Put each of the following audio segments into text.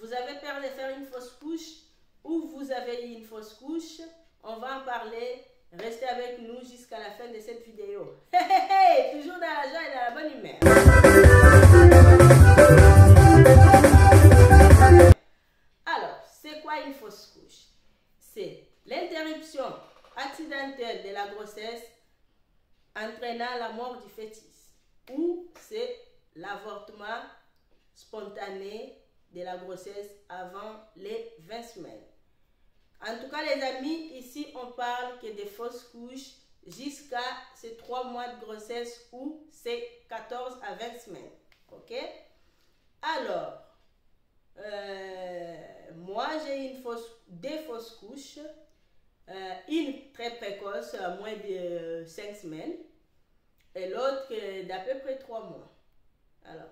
vous avez peur de faire une fausse couche ou vous avez eu une fausse couche, on va en parler. Restez avec nous jusqu'à la fin de cette vidéo. Toujours dans la joie et dans la bonne humeur. Alors, c'est quoi une fausse couche? C'est l'interruption accidentelle de la grossesse entraînant la mort du fœtus, ou c'est l'avortement spontané de la grossesse avant les 20 semaines. En tout cas, les amis, ici, on parle que des fausses couches jusqu'à ces 3 mois de grossesse ou ces 14 à 20 semaines. OK? Alors, moi, j'ai des fausses couches. Une très précoce, à moins de 5 semaines. Et l'autre d'à peu près 3 mois. Alors,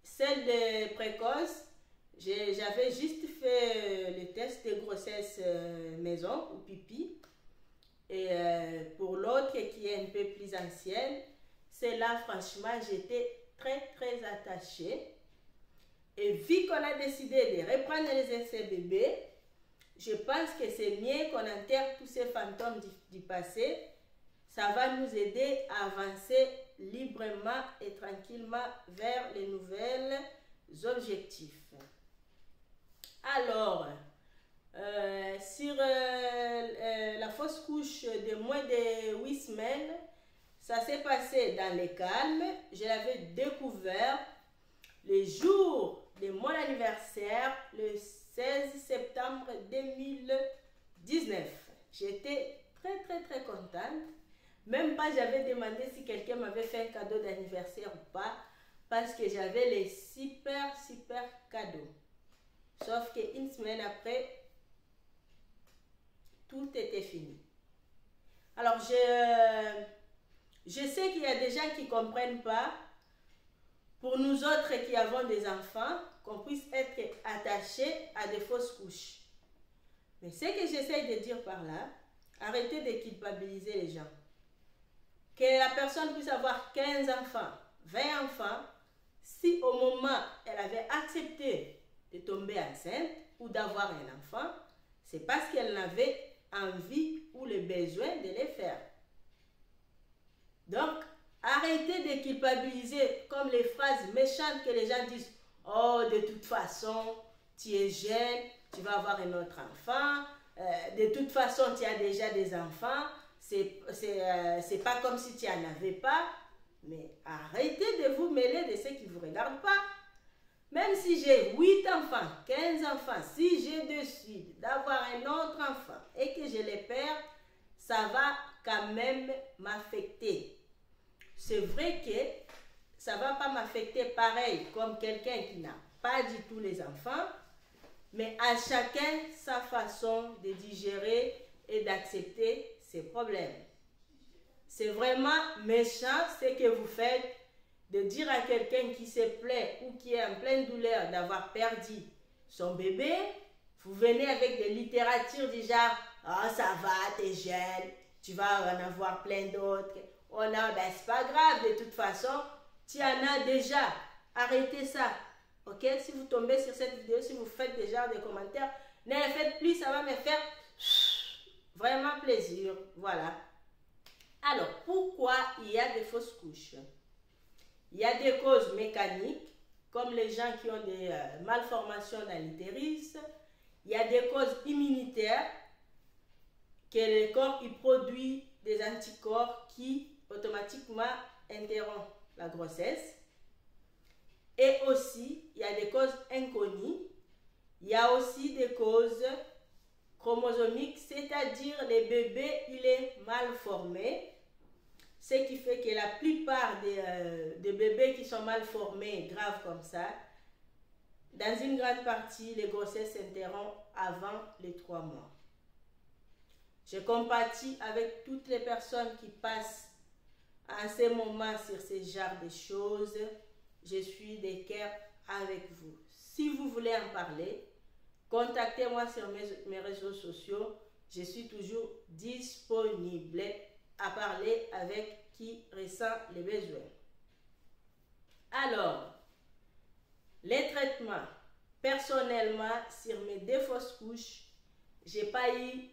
celle de précoce, j'avais juste fait le test de grossesse maison ou pipi. Et pour l'autre qui est un peu plus ancienne, celle-là, franchement, j'étais très attachée. Et vu qu'on a décidé de reprendre les essais bébés, je pense que c'est mieux qu'on enterre tous ces fantômes du passé. Ça va nous aider à avancer librement et tranquillement vers les nouvelles objectifs. Alors, sur la fausse couche de moins de 8 semaines, ça s'est passé dans le calme. Je l'avais découvert le jour de mon anniversaire, le 16 septembre 2019. J'étais très contente. Même pas j'avais demandé si quelqu'un m'avait fait un cadeau d'anniversaire ou pas, parce que j'avais les super cadeaux. Sauf qu'une semaine après, tout était fini. Alors, je sais qu'il y a des gens qui ne comprennent pas, pour nous autres qui avons des enfants, qu'on puisse être attachés à des fausses couches. Mais ce que j'essaie de dire par là, arrêtez de culpabiliser les gens. Que la personne puisse avoir 15 enfants, 20 enfants, si au moment elle avait accepté de tomber enceinte ou d'avoir un enfant, c'est parce qu'elle n'avait envie ou le besoin de les faire. Donc, arrêtez de culpabiliser comme les phrases méchantes que les gens disent. Oh, de toute façon, tu es jeune, tu vas avoir un autre enfant. De toute façon, tu as déjà des enfants. C'est pas comme si tu n'en avais pas. Mais arrêtez de vous mêler de ceux qui ne vous regardent pas. Même si j'ai 8 enfants, 15 enfants, si je décide d'avoir un autre enfant et que je les perds, ça va quand même m'affecter. C'est vrai que ça ne va pas m'affecter pareil comme quelqu'un qui n'a pas du tout les enfants, mais à chacun sa façon de digérer et d'accepter ses problèmes. C'est vraiment méchant ce que vous faites de dire à quelqu'un qui se plaît ou qui est en pleine douleur d'avoir perdu son bébé, vous venez avec des littératures du genre « Oh, ça va, t'es jeune, tu vas en avoir plein d'autres. » Oh non, ben c'est pas grave, de toute façon, tu en as déjà. Arrêtez ça. Ok? Si vous tombez sur cette vidéo, si vous faites déjà des commentaires, ne les faites plus, ça va me faire vraiment plaisir. Voilà. Alors, pourquoi il y a des fausses couches? Il y a des causes mécaniques, comme les gens qui ont des malformations dans l'utérus. Il y a des causes immunitaires, que le corps il produit des anticorps qui automatiquement interrompt la grossesse. Et aussi, il y a des causes inconnues. Il y a aussi des causes chromosomiques, c'est-à-dire le bébé, il est mal formé. Ce qui fait que la plupart des bébés qui sont mal formés, graves comme ça, dans une grande partie, les grossesses s'interrompent avant les 3 mois. Je compatis avec toutes les personnes qui passent en ce moment sur ce genre de choses. Je suis de cœur avec vous. Si vous voulez en parler, contactez-moi sur mes réseaux sociaux. Je suis toujours disponible à parler avec qui ressent les besoins. Alors, les traitements. personnellement, sur mes 2 fausses couches, j'ai pas eu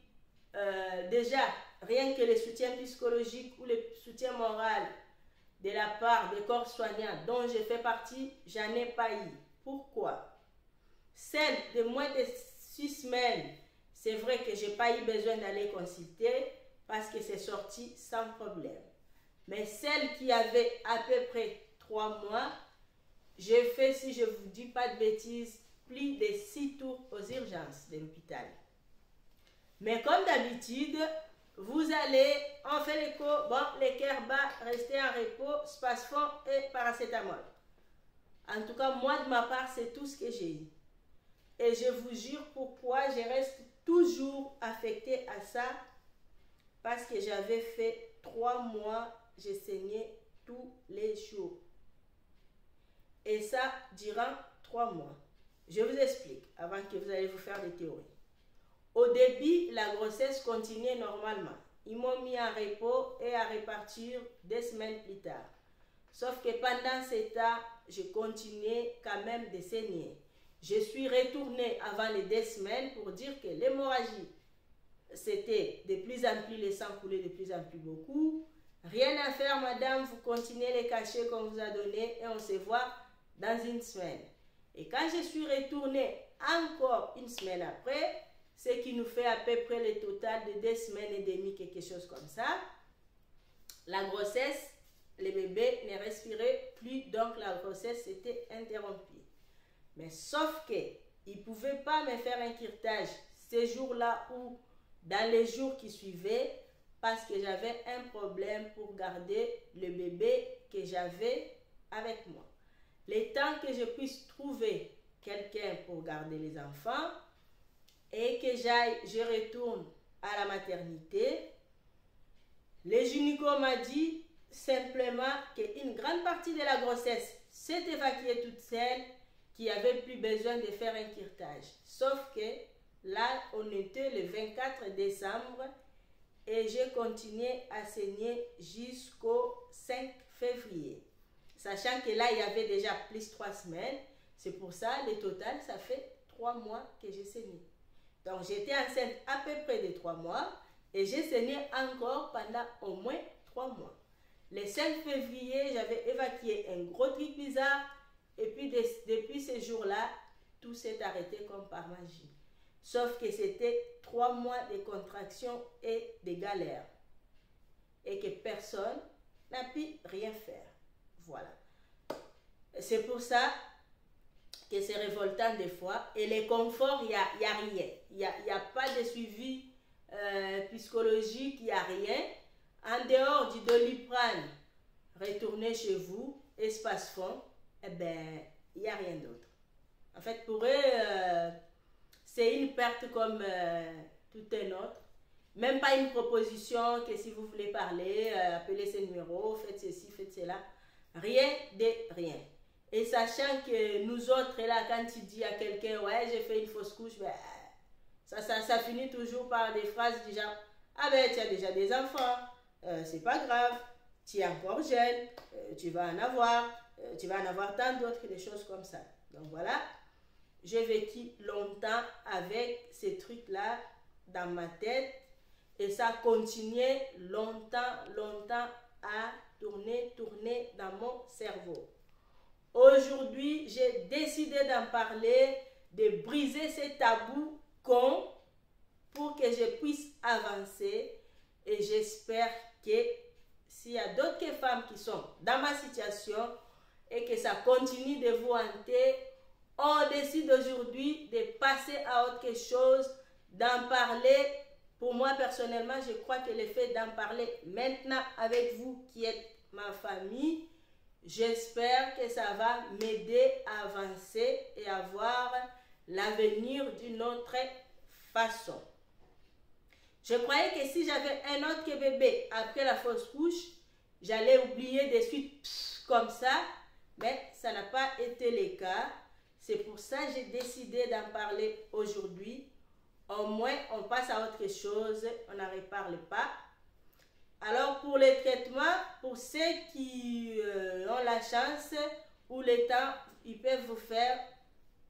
déjà rien que le soutien psychologique ou le soutien moral de la part des corps soignants dont je fais partie, j'en ai pas eu. Pourquoi? Celle de moins de 6 semaines, c'est vrai que j'ai pas eu besoin d'aller consulter parce que c'est sorti sans problème. Mais celle qui avait à peu près 3 mois, j'ai fait, si je vous dis pas de bêtises, plus de 6 tours aux urgences de l'hôpital. Mais comme d'habitude, vous allez, on fait l'écho, bon, les cœurs bas, restez en repos, Spasfon et paracétamol. En tout cas, moi, de ma part, c'est tout ce que j'ai eu. Et je vous jure pourquoi je reste toujours affectée à ça. Parce que j'avais fait 3 mois, j'ai saigné tous les jours. Et ça durant 3 mois. Je vous explique avant que vous allez vous faire des théories. Au début, la grossesse continuait normalement. Ils m'ont mis en repos et à repartir 2 semaines plus tard. Sauf que pendant ce temps, je continuais quand même de saigner. Je suis retournée avant les 2 semaines pour dire que l'hémorragie, c'était de plus en plus, le sang coulait de plus en plus beaucoup. Rien à faire, madame, vous continuez les cachets qu'on vous a donnés et on se voit dans 1 semaine. Et quand je suis retournée encore 1 semaine après, ce qui nous fait à peu près le total de 2 semaines et demie, quelque chose comme ça, la grossesse, le bébé ne respirait plus, donc la grossesse s'était interrompue. Mais sauf que il ne pouvait pas me faire un curetage ces jours-là ou dans les jours qui suivaient parce que j'avais un problème pour garder le bébé que j'avais avec moi. Le temps que je puisse trouver quelqu'un pour garder les enfants et que je retourne à la maternité, le gynéco m'a dit simplement qu'une grande partie de la grossesse s'est évacuée toute seule, qu'il n'y avait plus besoin de faire un curetage. Sauf que là, on était le 24 décembre et j'ai continué à saigner jusqu'au 5 février. Sachant que là, il y avait déjà plus 3 semaines. C'est pour ça, le total, ça fait 3 mois que j'ai saigné. Donc, j'étais enceinte à peu près de 3 mois et j'ai saigné encore pendant au moins 3 mois. Le 5 février, j'avais évacué un gros truc bizarre et puis depuis ce jour-là, tout s'est arrêté comme par magie. Sauf que c'était 3 mois de contraction et de galère. Et que personne n'a pu rien faire. Voilà. C'est pour ça que c'est révoltant des fois. Et les conforts, il n'y a rien. Il n'y a pas de suivi psychologique, il n'y a rien. En dehors du Doliprane, retournez chez vous, espace fond, eh ben, il n'y a rien d'autre. En fait, pour eux, c'est une perte comme tout un autre. Même pas une proposition que si vous voulez parler, appelez ce numéro, faites ceci, faites cela. Rien de rien. Et sachant que nous autres, là, quand tu dis à quelqu'un, ouais, j'ai fait une fausse couche, ben, ça finit toujours par des phrases du genre, ah ben, tu as déjà des enfants, c'est pas grave, tu es encore jeune, tu vas en avoir tant d'autres, des choses comme ça. Donc voilà, j'ai vécu longtemps avec ces trucs-là dans ma tête et ça continuait longtemps à tourner dans mon cerveau. Aujourd'hui, j'ai décidé d'en parler, de briser ces tabous cons pour que je puisse avancer et j'espère que s'il y a d'autres femmes qui sont dans ma situation et que ça continue de vous hanter, on décide aujourd'hui de passer à autre chose, d'en parler. Pour moi, personnellement, je crois que le fait d'en parler maintenant avec vous qui êtes ma famille, j'espère que ça va m'aider à avancer et à voir l'avenir d'une autre façon. Je croyais que si j'avais un autre bébé après la fausse couche, j'allais oublier de suite comme ça, mais ça n'a pas été le cas. C'est pour ça que j'ai décidé d'en parler aujourd'hui. Au moins, on passe à autre chose, on n'en reparle pas. Alors, pour les traitements, pour ceux qui ont la chance ou le temps, ils peuvent vous faire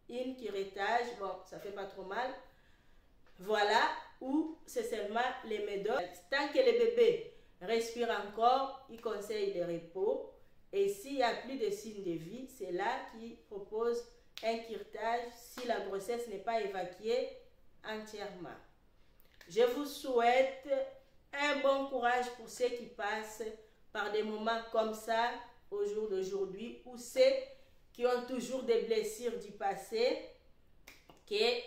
une curettage, bon, ça fait pas trop mal. Voilà, ou c'est seulement les médocs. Tant que le bébé respire encore, il conseille le repos. Et s'il n'y a plus de signes de vie, c'est là qu'il propose un curetage si la grossesse n'est pas évacuée entièrement. Je vous souhaite un bon courage pour ceux qui passent par des moments comme ça au jour d'aujourd'hui, ou ceux qui ont toujours des blessures du passé. Que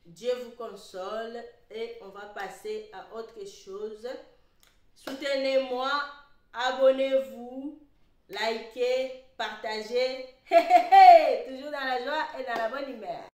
Dieu vous console et on va passer à autre chose. Soutenez-moi, abonnez-vous, likez, partagez. Toujours dans la joie et dans la bonne humeur.